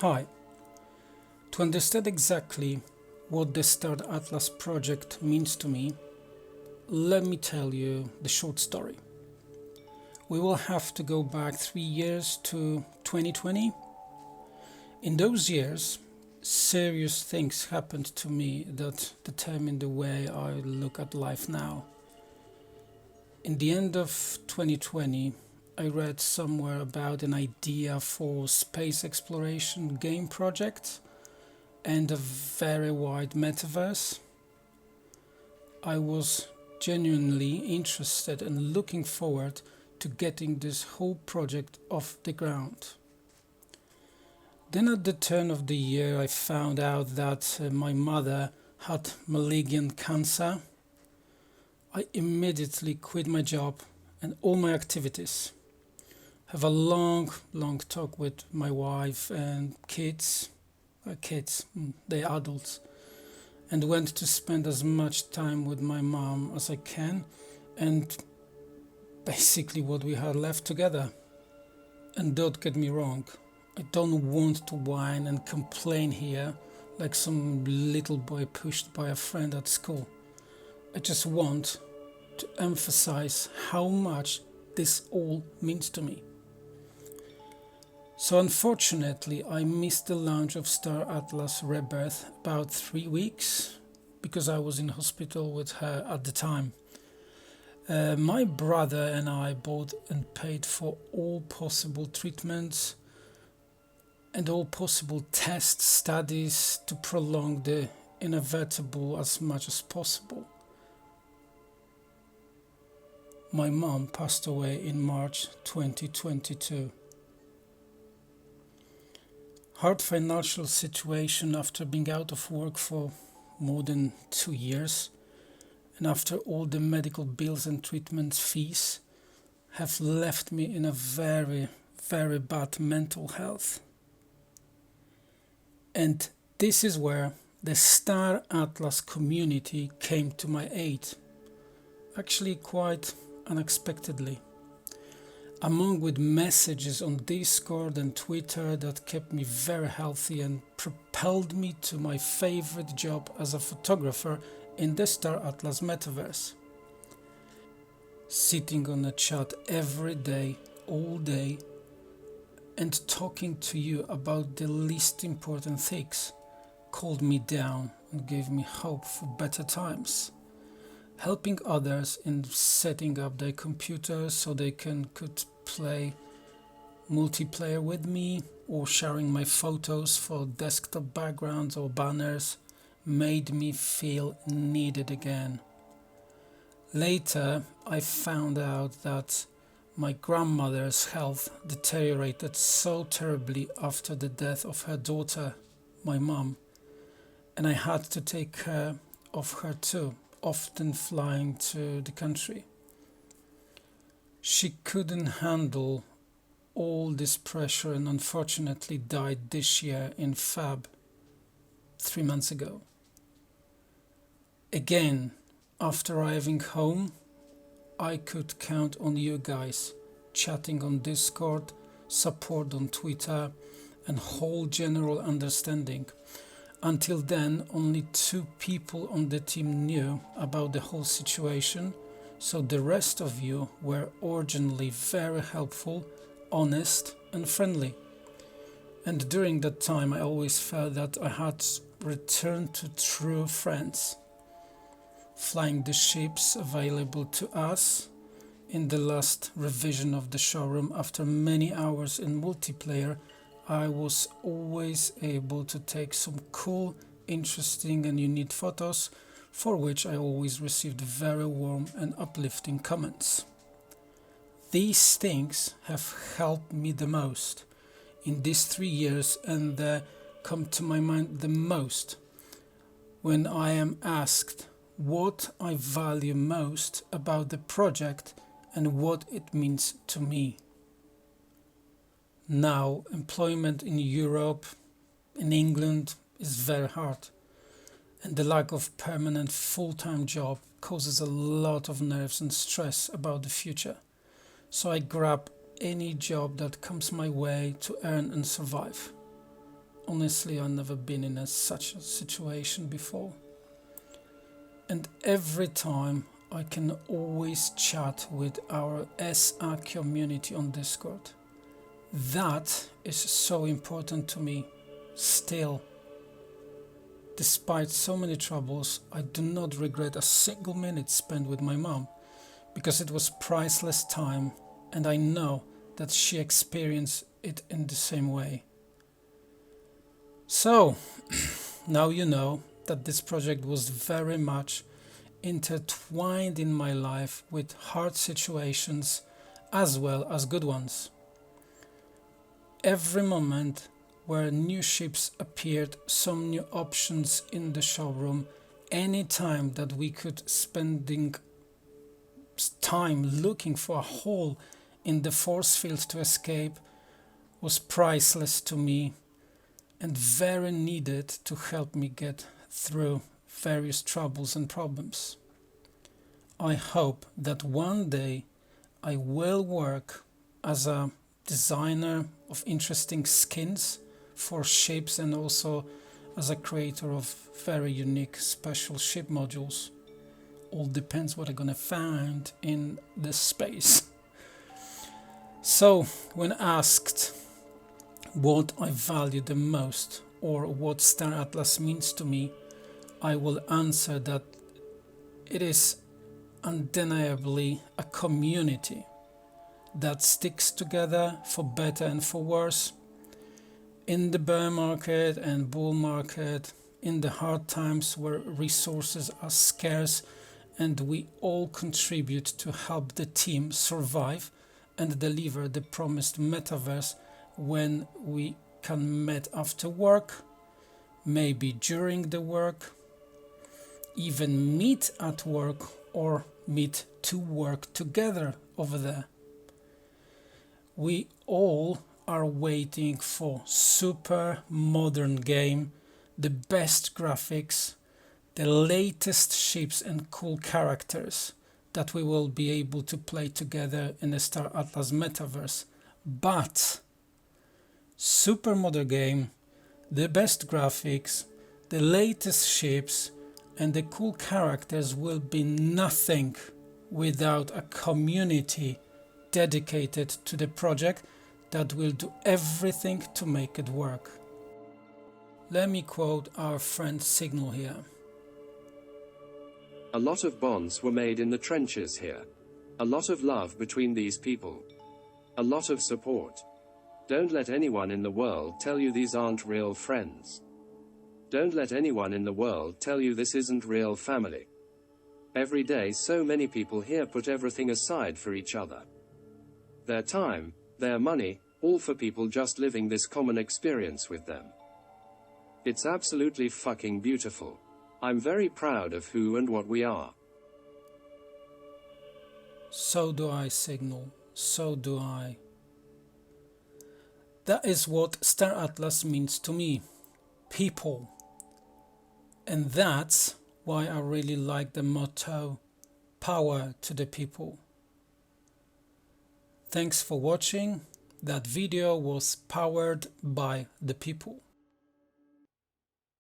Hi, to understand exactly what the Star Atlas project means to me, let me tell you the short story. We will have to go back 3 years to 2020. In those years, serious things happened to me that determined the way I look at life now. In the end of 2020, I read somewhere about an idea for space exploration game project and a very wide metaverse. I was genuinely interested and looking forward to getting this whole project off the ground. Then at the turn of the year I found out that my mother had malignant cancer. I immediately quit my job and all my activities. Have a long talk with my wife and kids, they're adults, and went to spend as much time with my mom as I can, and basically what we had left together. And don't get me wrong, I don't want to whine and complain here like some little boy pushed by a friend at school. I just want to emphasize how much this all means to me. So unfortunately, I missed the launch of Star Atlas Rebirth about 3 weeks because I was in hospital with her at the time. My brother and I bought and paid for all possible treatments and all possible test studies to prolong the inevitable as much as possible. My mom passed away in March 2022. Hard financial situation after being out of work for more than 2 years, and after all the medical bills and treatment fees have left me in a very bad mental health. And this is where the Star Atlas community came to my aid, actually quite unexpectedly. Among with messages on Discord and Twitter that kept me very healthy and propelled me to my favorite job as a photographer in the Star Atlas metaverse. Sitting on a chat every day, all day, and talking to you about the least important things calmed me down and gave me hope for better times. Helping others in setting up their computers so they could play multiplayer with me, or sharing my photos for desktop backgrounds or banners made me feel needed again. Later, I found out that my grandmother's health deteriorated so terribly after the death of her daughter, my mom, and I had to take care of her too, often flying to the country. She couldn't handle all this pressure and unfortunately died this year in Feb, 3 months ago. Again, after arriving home, I could count on you guys, chatting on Discord, support on Twitter, and whole general understanding. Until then, only 2 people on the team knew about the whole situation, so the rest of you were urgently very helpful, honest, and friendly. And during that time, I always felt that I had returned to true friends. Flying the ships available to us in the last revision of the showroom after many hours in multiplayer, I was always able to take some cool, interesting and unique photos, for which I always received very warm and uplifting comments. These things have helped me the most in these 3 years, and they come to my mind the most when I am asked what I value most about the project and what it means to me. Now, employment in Europe, in England, is very hard, and the lack of permanent full-time job causes a lot of nerves and stress about the future. So I grab any job that comes my way to earn and survive. Honestly, I've never been in such a situation before. And every time I can always chat with our SA community on Discord. That is so important to me. Still, despite so many troubles, I do not regret a single minute spent with my mom, because it was priceless time, and I know that she experienced it in the same way. So, now you know that this project was very much intertwined in my life with hard situations as well as good ones. Every moment where new ships appeared, some new options in the showroom, any time that we could spending time looking for a hole in the force field to escape was priceless to me and very needed to help me get through various troubles and problems. I hope that one day I will work as a designer of interesting skins for ships and also as a creator of very unique special ship modules. All depends what I'm gonna find in this space. So when asked what I value the most or what Star Atlas means to me, I will answer that it is undeniably a community that sticks together for better and for worse, in the bear market and bull market, in the hard times where resources are scarce, and we all contribute to help the team survive and deliver the promised metaverse when we can meet after work, maybe during the work, even meet at work or meet to work together over there. We all are waiting for super modern game, the best graphics, the latest ships and cool characters that we will be able to play together in the Star Atlas metaverse. But super modern game, the best graphics, the latest ships and the cool characters will be nothing without a community dedicated to the project that will do everything to make it work. Let me quote our friend Signal here. A lot of bonds were made in the trenches here. A lot of love between these people. A lot of support. Don't let anyone in the world tell you these aren't real friends. Don't let anyone in the world tell you this isn't real family. Every day so many people here put everything aside for each other. Their time, their money, all for people just living this common experience with them. It's absolutely fucking beautiful. I'm very proud of who and what we are. So do I, Signal. So do I. That is what Star Atlas means to me. People. And that's why I really like the motto, power to the people. Thanks for watching. That video was powered by the people.